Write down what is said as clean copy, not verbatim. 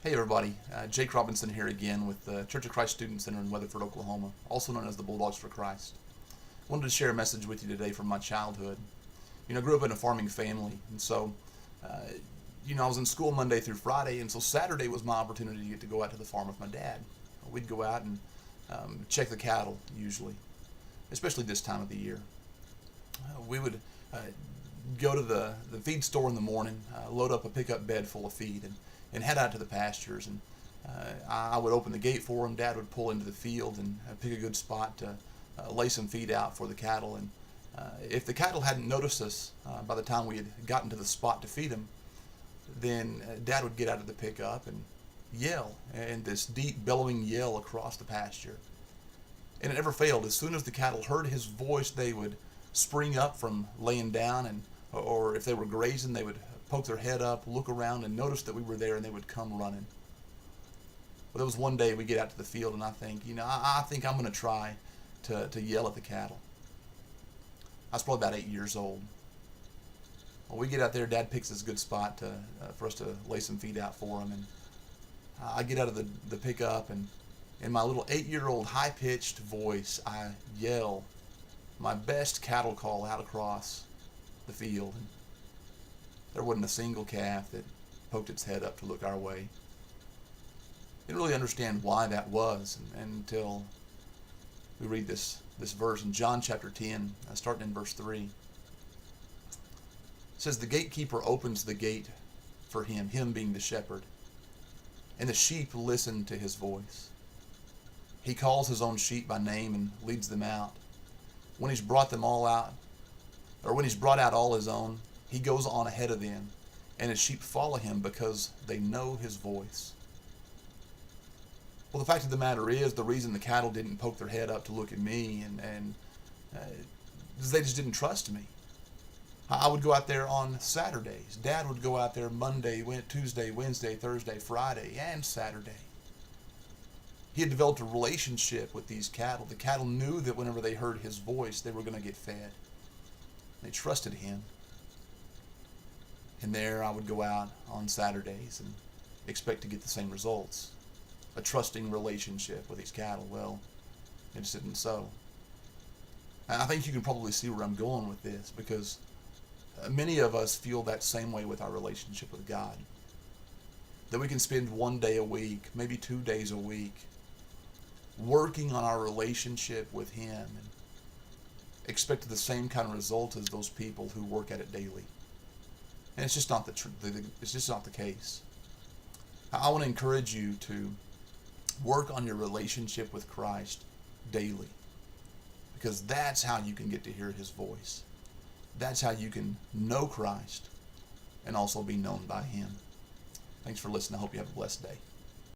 Hey everybody, Jake Robinson here again with the Church of Christ Student Center in Weatherford, Oklahoma, also known as the Bulldogs for Christ. I wanted to share a message with you today from my childhood. I grew up in a farming family, and so, I was in school Monday through Friday, and so Saturday was my opportunity to get to go out to the farm with my dad. We'd go out and check the cattle, usually, especially this time of the year. We would go to the feed store in the morning, load up a pickup bed full of feed, and head out to the pastures. And I would open the gate for him. Dad would pull into the field and pick a good spot to lay some feed out for the cattle. And if the cattle hadn't noticed us by the time we had gotten to the spot to feed them, then Dad would get out of the pickup and yell, and this deep bellowing yell across the pasture. And it never failed. As soon as the cattle heard his voice, they would spring up from laying down, and or if they were grazing, they would poke their head up, look around, and notice that we were there, and they would come running. Well, there was one day we get out to the field, and I think, I think I'm going to try to yell at the cattle. I was probably about 8 years old. Well, we get out there. Dad picks this good spot for us to lay some feed out for him, and I get out of the pickup, and in my little 8-year-old high-pitched voice, I yell my best cattle call out across the field. And there wasn't a single calf that poked its head up to look our way. Didn't really understand why that was until we read this verse in John chapter 10, starting in verse 3. It says, "The gatekeeper opens the gate for him being the shepherd, and the sheep listen to his voice. He calls his own sheep by name and leads them out. When he's brought them all out, or when he's brought out all his own, he goes on ahead of them, and his sheep follow him because they know his voice." Well, the fact of the matter is, the reason the cattle didn't poke their head up to look at me and is they just didn't trust me. I would go out there on Saturdays. Dad would go out there Monday, Tuesday, Wednesday, Thursday, Friday, and Saturday. He had developed a relationship with these cattle. The cattle knew that whenever they heard his voice, they were going to get fed. They trusted him. And there I would go out on Saturdays and expect to get the same results. A trusting relationship with these cattle. Well, it just isn't so. I think you can probably see where I'm going with this, because many of us feel that same way with our relationship with God. That we can spend one day a week, maybe 2 days a week, working on our relationship with him and expect the same kind of result as those people who work at it daily. And it's just not it's just not the case. I want to encourage you to work on your relationship with Christ daily, because that's how you can get to hear his voice. That's how you can know Christ and also be known by him. Thanks for listening. I hope you have a blessed day.